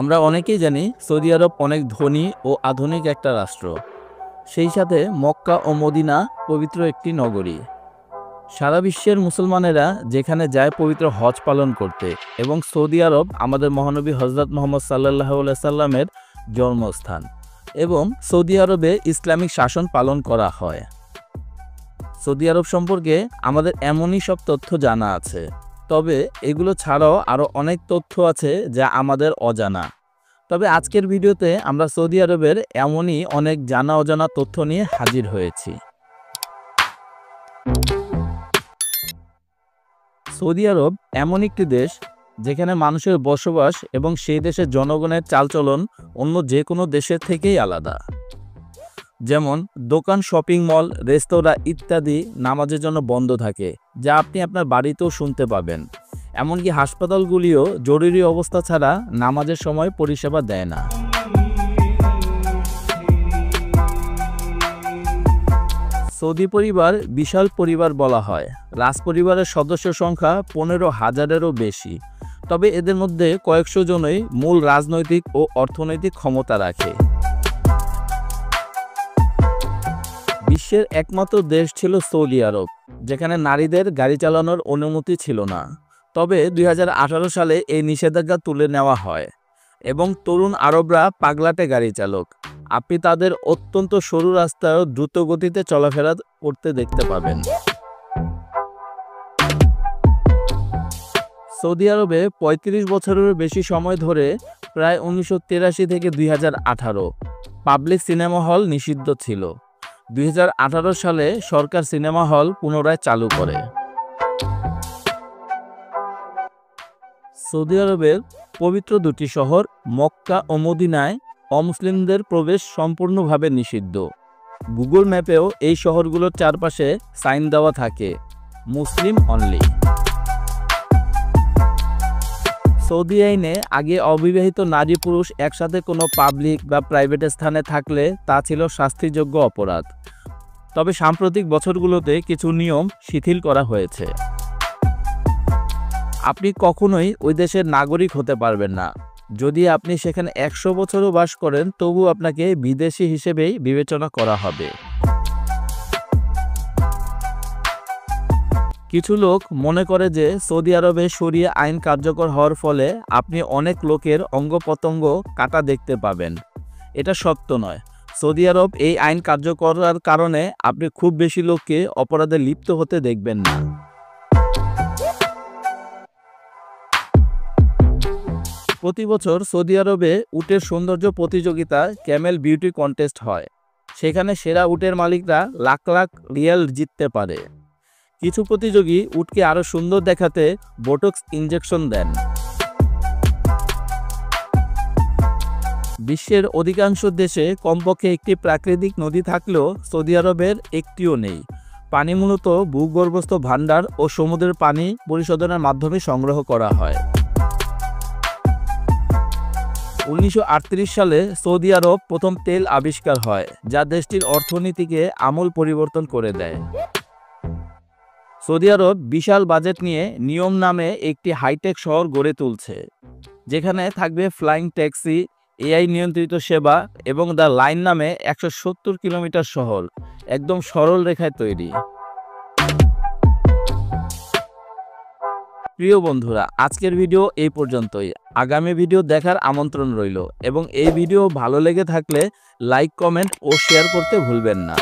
আমরা অনেকেই জানি সৌদি আরব অনেক ধনী ও আধুনিক একটা রাষ্ট্র। সেই সাথে মক্কা ও মদিনা পবিত্র একটি নগরী। সারা বিশ্বের মুসলমানেরা যেখানে যায় পবিত্র হজ পালন করতে, এবং সৌদি আরব আমাদের মহানবী হযরত মুহাম্মদ সাল্লাল্লাহু আলাইহি সাল্লামের জন্মস্থান, এবং সৌদি আরবে ইসলামিক শাসন পালন করা হয়। সৌদি আরব সম্পর্কে আমাদের এমনই সব তথ্য জানা আছে, তবে এগুলো ছাড়াও আরও অনেক তথ্য আছে যা আমাদের অজানা। তবে আজকের ভিডিওতে আমরা সৌদি আরবের এমনই অনেক জানা অজানা তথ্য নিয়ে হাজির হয়েছি। সৌদি আরব এমন একটি দেশ যেখানে মানুষের বসবাস এবং সেই দেশের জনগণের চালচলন অন্য যে কোনো দেশের থেকেই আলাদা। যেমন দোকান, শপিং মল, রেস্তোরাঁ ইত্যাদি নামাজের জন্য বন্ধ থাকে, যা আপনি আপনার বাড়িতেও শুনতে পাবেন। এমনকি হাসপাতালগুলিও জরুরি অবস্থা ছাড়া নামাজের সময় পরিষেবা দেয় না। সৌদি পরিবার বিশাল পরিবার বলা হয়। রাজপরিবারের সদস্য সংখ্যা 15,000-এরও বেশি, তবে এদের মধ্যে কয়েকশো জনই মূল রাজনৈতিক ও অর্থনৈতিক ক্ষমতা রাখে। বিশ্বের একমাত্র দেশ ছিল সৌদি আরব যেখানে নারীদের গাড়ি চালানোর অনুমতি ছিল না, তবে 2018 সালে এই নিষেধাজ্ঞা তুলে নেওয়া হয় এবং তরুণ আরবরা পাগলাটে গাড়ি চালক। আপনি তাদের অত্যন্ত সরু রাস্তায় দ্রুত গতিতে চলাফেরা করতে দেখতে পাবেন। সৌদি আরবে 35 বছরের বেশি সময় ধরে, প্রায় 1983 থেকে 2018, পাবলিক সিনেমা হল নিষিদ্ধ ছিল। 2018 সালে সরকার সিনেমা হল পুনরায় চালু করে। সৌদি আরবের পবিত্র দুটি শহর মক্কা ও মদিনায় অমুসলিমদের প্রবেশ সম্পূর্ণভাবে নিষিদ্ধ। গুগল ম্যাপেও এই শহরগুলোর চারপাশে সাইন দেওয়া থাকে, মুসলিম অনলি। সৌদি আইনে আগে অবিবাহিত নারী পুরুষ একসাথে কোনো পাবলিক বা প্রাইভেট স্থানে থাকলে তা ছিল শাস্তিযোগ্য অপরাধ। তবে সাম্প্রতিক বছরগুলোতে কিছু নিয়ম শিথিল করা হয়েছে। আপনি কখনোই ওই দেশের নাগরিক হতে পারবেন না। যদি আপনি সেখানে 100 বছরও বাস করেন, তবু আপনাকে বিদেশি হিসেবেই বিবেচনা করা হবে। কিছু লোক মনে করে যে সৌদি আরবে শরিয়া আইন কার্যকর হওয়ার ফলে আপনি অনেক লোকের অঙ্গ প্রত্যঙ্গ কাটা দেখতে পাবেন। এটা সত্য নয়। সৌদি আরব এই আইন কার্যকর করার কারণে আপনি খুব বেশি লোককে অপরাধে লিপ্ত হতে দেখবেন না। প্রতি বছর সৌদি আরবে উটের সৌন্দর্য প্রতিযোগিতা, ক্যামেল বিউটি কন্টেস্ট হয়। সেখানে সেরা উটের মালিকরা লাখ লাখ রিয়াল জিততে পারে। কিছু প্রতিযোগী উটকে আরও সুন্দর দেখাতে বোটক্স ইনজেকশন দেন। বিশ্বের অধিকাংশ দেশে কমপক্ষে একটি প্রাকৃতিক নদী থাকলেও সৌদি আরবের একটিও নেই। পানি মূলত ভূগর্ভস্থ ভান্ডার ও সমুদ্রের পানি পরিশোধনের মাধ্যমে সংগ্রহ করা হয়। 1938 সালে সৌদি আরব প্রথম তেল আবিষ্কার হয়, যা দেশটির অর্থনীতিকে আমূল পরিবর্তন করে দেয়। সৌদি আরব বিশাল বাজেট নিয়ে নিয়ম নামে একটি হাইটেক শহর গড়ে তুলছে, যেখানে থাকবে ফ্লাইং ট্যাক্সি, এআই নিয়ন্ত্রিত সেবা এবং দ্য লাইন নামে 170 কিলোমিটার শহর, একদম সরল রেখায় তৈরি। প্রিয় বন্ধুরা, আজকের ভিডিও এই পর্যন্তই। আগামী ভিডিও দেখার আমন্ত্রণ রইল, এবং এই ভিডিও ভালো লেগে থাকলে লাইক, কমেন্ট ও শেয়ার করতে ভুলবেন না।